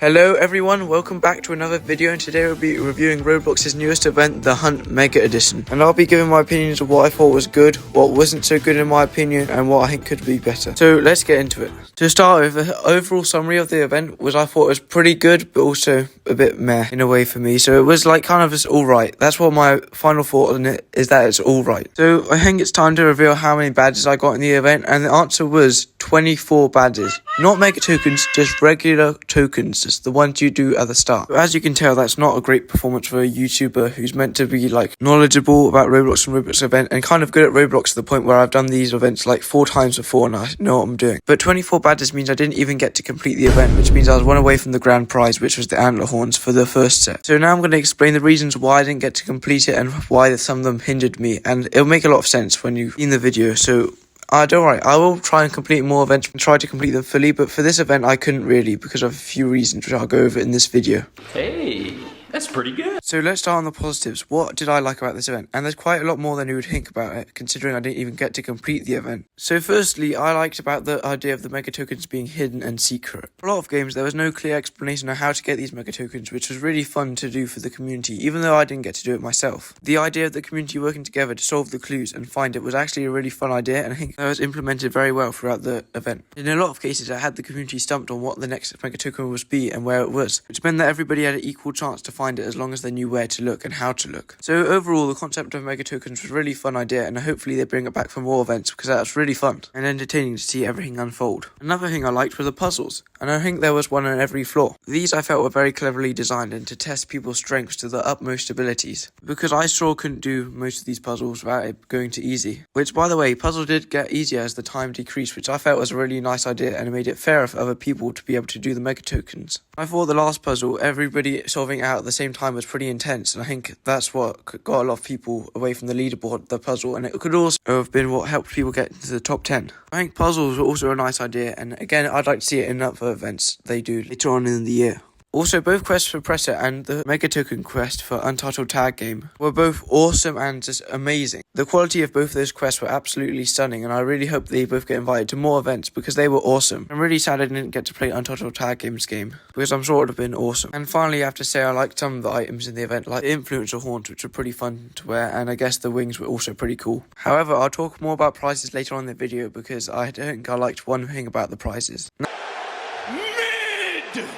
Hello everyone, welcome back to another video, and today we'll be reviewing Roblox's newest event, the Hunt Mega Edition. And I'll be giving my opinions of what I thought was good, what wasn't so good in my opinion, and what I think could be better. So let's get into it. To start with, the overall summary of the event was I thought it was pretty good, but also a bit meh in a way for me. So it was like kind of just alright. That's what my final thought on it is, that it's alright. So I think it's time to reveal how many badges I got in the event, and the answer was 24 badges. Not mega tokens, just regular tokens, just the ones you do at the start. But as you can tell, that's not a great performance for a YouTuber who's meant to be like knowledgeable about Roblox and Roblox event and kind of good at Roblox to the point where I've done these events like 4 times before and I know what I'm doing. But 24 badges means I didn't even get to complete the event, which means I was one away from the grand prize, which was the antler horns for the first set. So now I'm going to explain the reasons why I didn't get to complete it and why some of them hindered me, and it'll make a lot of sense when you've seen the video. So don't worry, I will try and complete more events and try to complete them fully, but for this event I couldn't really because of a few reasons which I'll go over in this video. Hey, that's pretty good. So let's start on the positives. What did I like about this event? And there's quite a lot more than you would think about it, considering I didn't even get to complete the event. So firstly, I liked about the idea of the mega tokens being hidden and secret. For a lot of games, there was no clear explanation of how to get these mega tokens, which was really fun to do for the community, even though I didn't get to do it myself. The idea of the community working together to solve the clues and find it was actually a really fun idea, and I think that was implemented very well throughout the event. In a lot of cases, I had the community stumped on what the next mega token was be and where it was, which meant that everybody had an equal chance to find it as long as they knew where to look and how to look. So overall, the concept of mega tokens was a really fun idea, and hopefully they bring it back for more events because that was really fun and entertaining to see everything unfold. Another thing I liked were the puzzles, and I think there was one on every floor. These I felt were very cleverly designed and to test people's strengths to their utmost abilities, because I sure couldn't do most of these puzzles without it going to easy. Which, by the way, puzzles did get easier as the time decreased, which I felt was a really nice idea, and it made it fairer for other people to be able to do the mega tokens. I thought the last puzzle, everybody solving it out at the same time, was pretty intense, and I think that's what got a lot of people away from the leaderboard, the puzzle, and it could also have been what helped people get into the top 10. I think puzzles were also a nice idea, and again, I'd like to see it in other events they do later on in the year. Also, both quests for Presser and the Mega Token quest for Untitled Tag Game were both awesome and just amazing. The quality of both those quests were absolutely stunning, and I really hope they both get invited to more events because they were awesome. I'm really sad I didn't get to play Untitled Tag Game's game because I'm sure it would have been awesome. And finally, I have to say I liked some of the items in the event, like the influencer horns, which were pretty fun to wear, and I guess the wings were also pretty cool. However, I'll talk more about prizes later on in the video because I think I liked one thing about the prizes.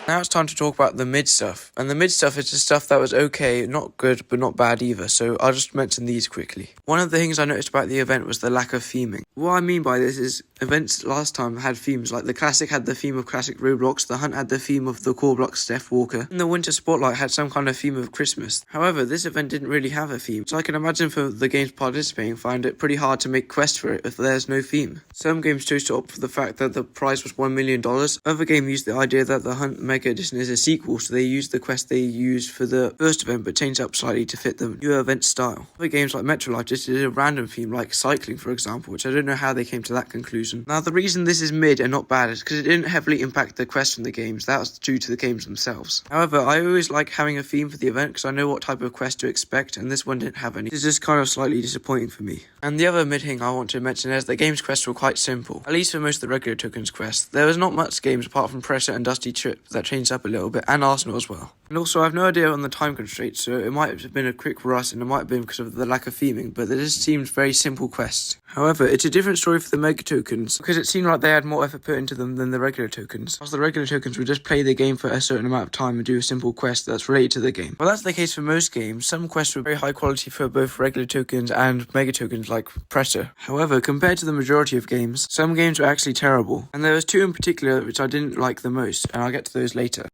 Now it's time to talk about the mid stuff. And the mid stuff is the stuff that was okay, not good, but not bad either, so I'll just mention these quickly. One of the things I noticed about the event was the lack of theming. What I mean by this is, events last time had themes, like the Classic had the theme of Classic Roblox, the Hunt had the theme of the Core Block Steph Walker, and the Winter Spotlight had some kind of theme of Christmas. However, this event didn't really have a theme, so I can imagine for the games participating find it pretty hard to make quests for it if there's no theme. Some games chose to opt for the fact that the prize was $1 million, other games used the idea that the Hunt Mega Edition is a sequel, so they used the quest they used for the first event but changed up slightly to fit the new event style. Other games like Metro Life just did a random theme like cycling, for example, which I don't know how they came to that conclusion. Now, the reason this is mid and not bad is because it didn't heavily impact the quest in the games. That was due to the games themselves. However, I always like having a theme for the event because I know what type of quest to expect, and this one didn't have any. It's just kind of slightly disappointing for me. And the other mid thing I want to mention is the games quests were quite simple, at least for most of the regular tokens quests. There was not much games apart from Presser and Dusty Trip that changed up a little bit, and Arsenal as well. And also, I have no idea on the time constraints, so it might have been a quick rush and it might have been because of the lack of theming, but it just seemed very simple quests. However, it's a different story for the mega tokens because it seemed like they had more effort put into them than the regular tokens. Whilst the regular tokens would just play the game for a certain amount of time and do a simple quest that's related to the game. Well, that's the case for most games. Some quests were very high quality for both regular tokens and mega tokens like Presser. However, compared to the majority of games, some games were actually terrible. And there was 2 in particular which I didn't like the most, and I'll get to those later.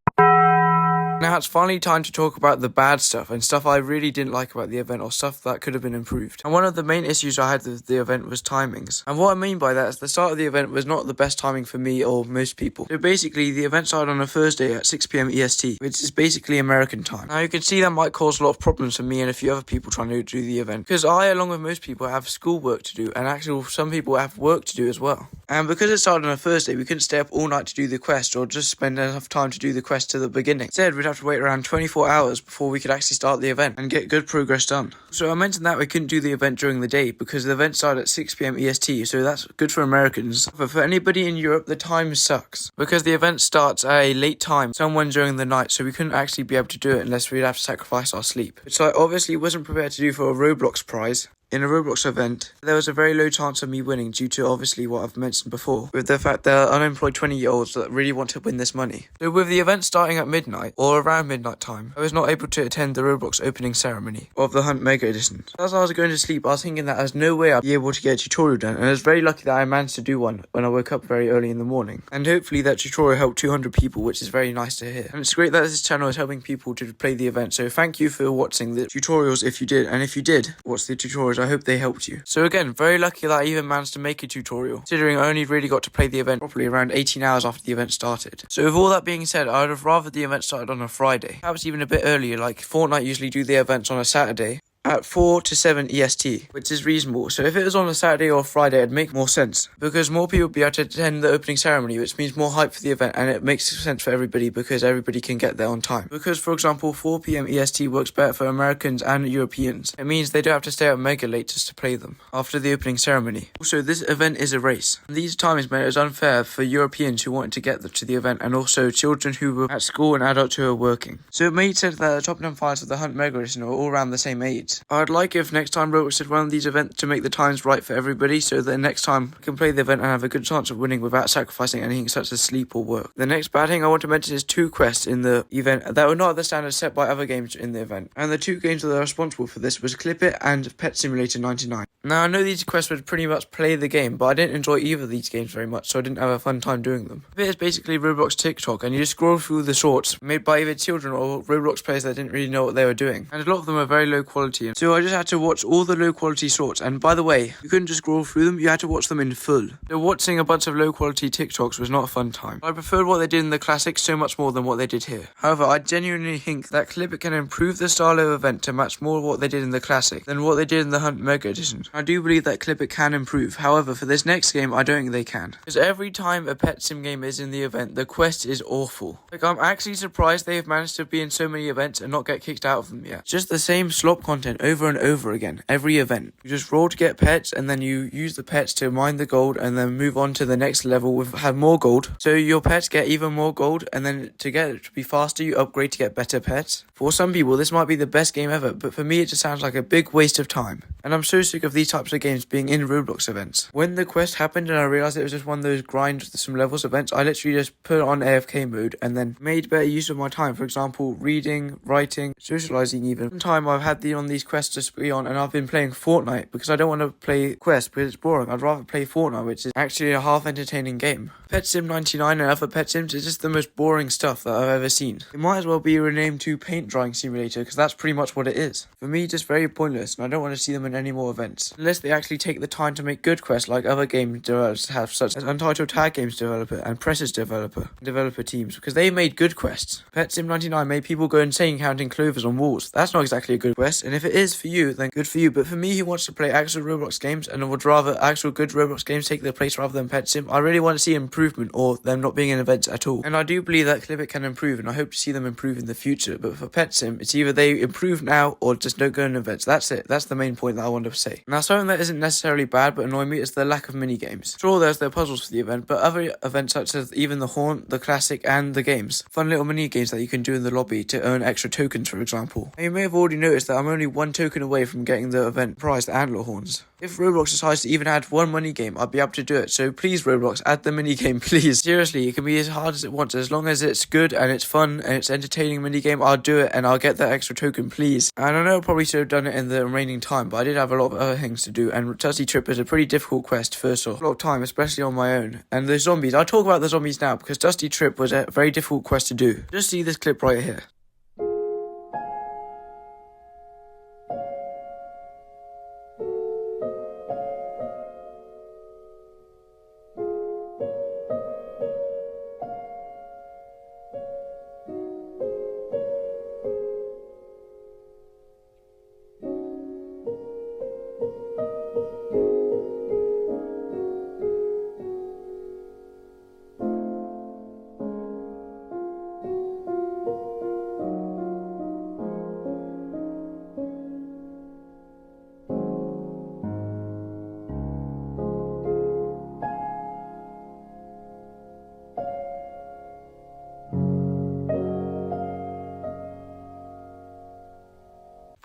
Now it's finally time to talk about the bad stuff and stuff I really didn't like about the event or stuff that could have been improved. And one of the main issues I had with the event was timings. And what I mean by that is the start of the event was not the best timing for me or most people. So basically the event started on a Thursday at 6 PM EST, which is basically American time. Now you can see that might cause a lot of problems for me and a few other people trying to do the event, because I, along with most people, have schoolwork to do, and actually some people have work to do as well. And because it started on a Thursday, we couldn't stay up all night to do the quest or just spend enough time to do the quest to the beginning. Instead, we'd have to wait around 24 hours before we could actually start the event and get good progress done. So I mentioned that we couldn't do the event during the day because the event started at 6 p.m. EST, so that's good for Americans. But for anybody in Europe, the time sucks because the event starts at a late time, someone during the night, so we couldn't actually be able to do it unless we'd have to sacrifice our sleep, which I obviously wasn't prepared to do for a Roblox prize. In a Roblox event, there was a very low chance of me winning due to obviously what I've mentioned before, with the fact there are unemployed 20-year-olds that really want to win this money. So with the event starting at midnight, or around midnight time, I was not able to attend the Roblox opening ceremony of the Hunt Mega Edition. As I was going to sleep, I was thinking that there's no way I'd be able to get a tutorial done, and I was very lucky that I managed to do one when I woke up very early in the morning. And hopefully that tutorial helped 200 people, which is very nice to hear. And it's great that this channel is helping people to play the event, so thank you for watching the tutorials if you did, and if you did watch the tutorials, I hope they helped you. So again, very lucky that I even managed to make a tutorial, considering I only really got to play the event properly around 18 hours after the event started. So with all that being said, I would have rather the event started on a Friday, perhaps even a bit earlier, like Fortnite usually do the events on a Saturday at 4 to 7 EST, which is reasonable. So if it was on a Saturday or Friday, it'd make more sense, because more people would be able to attend the opening ceremony, which means more hype for the event, and it makes sense for everybody because everybody can get there on time. Because, for example, 4 p.m. EST works better for Americans and Europeans. It means they don't have to stay up mega late just to play them after the opening ceremony. Also, this event is a race, and these timings made it was unfair for Europeans who wanted to get to the event, and also children who were at school and adults who were working. So it made sense that the top 10 fighters of the Hunt Mega Edition are all around the same age. I'd like if next time Roblox did one of these events to make the times right for everybody, so that next time I can play the event and have a good chance of winning without sacrificing anything such as sleep or work. The next bad thing I want to mention is 2 quests in the event that were not at the standards set by other games in the event, and the 2 games that are responsible for this was Clip It and Pet Simulator 99. Now I know these quests would pretty much play the game, but I didn't enjoy either of these games very much, so I didn't have a fun time doing them. It is basically Roblox TikTok, and you just scroll through the shorts made by either children or Roblox players that didn't really know what they were doing, and a lot of them are very low quality, so I just had to watch all the low quality shorts. And by the way, you couldn't just scroll through them, you had to watch them in full. So watching a bunch of low quality TikToks was not a fun time. I preferred what they did in the classic so much more than what they did here. However, I genuinely think that Clip It can improve the style of event to match more what they did in the classic than what they did in the Hunt Mega Edition. I do believe that Clip It can improve. However, for this next game, I don't think they can, because every time a pet sim game is in the event, the quest is awful. Like, I'm actually surprised they have managed to be in so many events and not get kicked out of them yet. Just the same slop content over and over again, every event. You just roll to get pets, and then you use the pets to mine the gold, and then move on to the next level with have more gold. So your pets get even more gold, and then to get it to be faster, you upgrade to get better pets. For some people, this might be the best game ever, but for me, it just sounds like a big waste of time. And I'm so sick of these types of games being in Roblox events. When the quest happened and I realized it was just one of those grind some levels events, I literally just put it on AFK mode and then made better use of my time. For example, reading, writing, socializing even. One time I've had on these quests to be on, and I've been playing Fortnite because I don't want to play quests because it's boring. I'd rather play Fortnite, which is actually a half entertaining game. Pet Sim 99 and other Pet Sims is just the most boring stuff that I've ever seen. It might as well be renamed to Paint Drying Simulator, because that's pretty much what it is. For me, just very pointless, and I don't want to see them in any more events. Unless they actually take the time to make good quests like other game developers have, such as Untitled Tag Games developer and Press's developer teams, because they made good quests. Pet Sim 99 made people go insane counting clovers on walls. That's not exactly a good quest, and if it is for you, then good for you. But for me, who wants to play actual Roblox games and would rather actual good Roblox games take their place rather than Pet Sim, I really want to see improvement or them not being in events at all. And I do believe that Clip It can improve, and I hope to see them improve in the future. But for Pet Sim, it's either they improve now or just don't go in events. That's it. That's the main point that I want to say. Now, something that isn't necessarily bad but annoying me is the lack of mini games. Sure, there's the puzzles for the event, but other events such as even the Haunt, the Classic, and the games, fun little mini games that you can do in the lobby to earn extra tokens, for example. And you may have already noticed that I'm only 1 token away from getting the event prize, the Antler Horns. If Roblox decides to even add one money game, I'll be able to do it. So please, Roblox, add the mini game, please. Seriously, it can be as hard as it wants. As long as it's good and it's fun and it's entertaining mini game, I'll do it and I'll get that extra token, please. And I know I probably should have done it in the remaining time, but I did have a lot of other things to do. And Dusty Trip is a pretty difficult quest, first off. A lot of time, especially on my own. And the zombies, I'll talk about the zombies now because Dusty Trip was a very difficult quest to do. Just see this clip right here.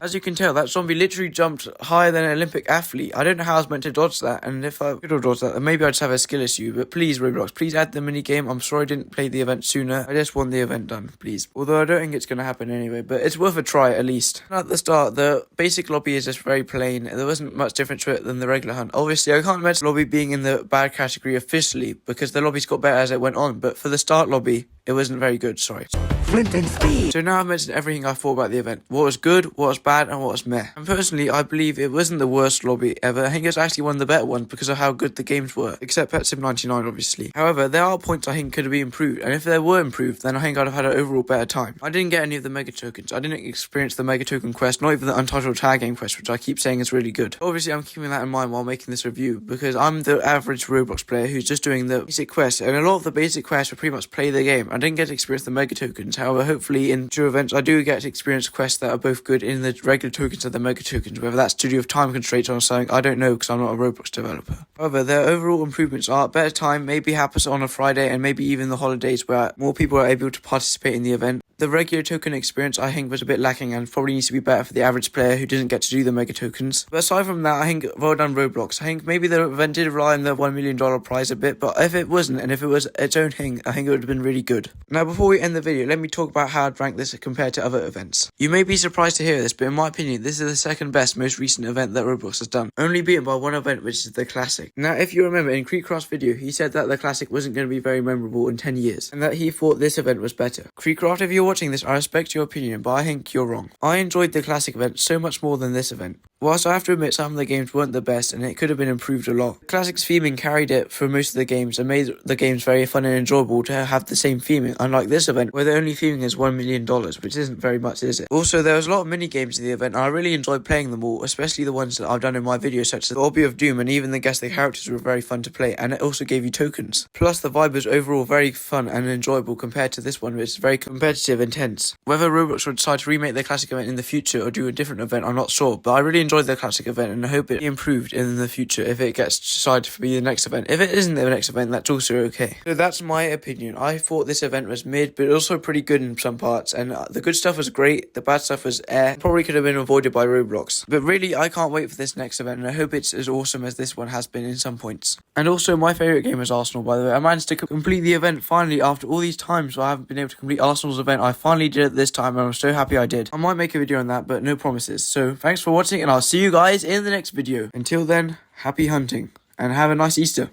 As you can tell, that zombie literally jumped higher than an Olympic athlete. I don't know how I was meant to dodge that, and if I could have dodged that, then maybe I'd just have a skill issue. But please, Roblox, please add the minigame. I'm sorry I didn't play the event sooner. I just want the event done, please. Although I don't think it's going to happen anyway, but it's worth a try at least. At the start, the basic lobby is just very plain. There wasn't much different to it than the regular hunt. Obviously, I can't mention the lobby being in the bad category officially, because the lobbies got better as it went on, but for the start lobby, it wasn't very good, sorry. Flint and Steel. So now I've mentioned everything I thought about the event. What was good, what was bad, and what was meh. And personally, I believe it wasn't the worst lobby ever. I think it's actually one of the better ones because of how good the games were. Except Pet Sim 99, obviously. However, there are points I think could have been improved. And if they were improved, then I think I'd have had an overall better time. I didn't get any of the Mega Tokens. I didn't experience the Mega Token quest, not even the Untitled Tag Game quest, which I keep saying is really good. Obviously, I'm keeping that in mind while making this review because I'm the average Roblox player who's just doing the basic quests. And a lot of the basic quests were pretty much play the game. I didn't get to experience the Mega Tokens. However, hopefully in future events, I do get to experience quests that are both good in the regular tokens and the Mega Tokens. Whether that's to do with time constraints or something, I don't know because I'm not a Roblox developer. However, their overall improvements are better time, maybe happens on a Friday and maybe even the holidays where more people are able to participate in the event. The regular token experience I think was a bit lacking and probably needs to be better for the average player who doesn't get to do the Mega Tokens. But aside from that, I think well done Roblox. I think maybe the event did rely on the $1 million prize a bit, but if it wasn't and if it was its own thing, I think it would have been really good. Now before we end the video, let me talk about how I'd rank this compared to other events. You may be surprised to hear this, but in my opinion, this is the second best most recent event that Roblox has done, only beaten by one event which is the Classic. Now if you remember in Creekcraft's video, he said that the Classic wasn't going to be very memorable in 10 years, and that he thought this event was better. Creekcraft, if you're watching this, I respect your opinion, but I think you're wrong. I enjoyed the Classic event so much more than this event. Whilst I have to admit some of the games weren't the best and it could have been improved a lot, Classic's theming carried it for most of the games and made the games very fun and enjoyable to have the same theming, unlike this event where the only theming is $1 million, which isn't very much, is it? Also, there was a lot of mini games in the event and I really enjoyed playing them all, especially the ones that I've done in my videos such as the Obby of Doom, and even the Guess the Characters were very fun to play, and it also gave you tokens. Plus the vibe was overall very fun and enjoyable compared to this one, which is very competitive and intense. Whether Roblox will decide to remake the Classic event in the future or do a different event, I'm not sure, but I really enjoyed the Classic event and I hope it improved in the future if it gets decided to be the next event. If it isn't the next event, that's also okay. So that's my opinion. I thought this event was mid, but also pretty good in some parts, and the good stuff was great, the bad stuff was probably could have been avoided by Roblox. But really, I can't wait for this next event, and I hope it's as awesome as this one has been in some points. And also, my favourite game is Arsenal, by the way. I managed to complete the event finally after all these times where I haven't been able to complete Arsenal's event. I finally did it this time, and I'm so happy I did. I might make a video on that, but no promises. So thanks for watching, and I'll see you guys in the next video. Until then, happy hunting and have a nice Easter.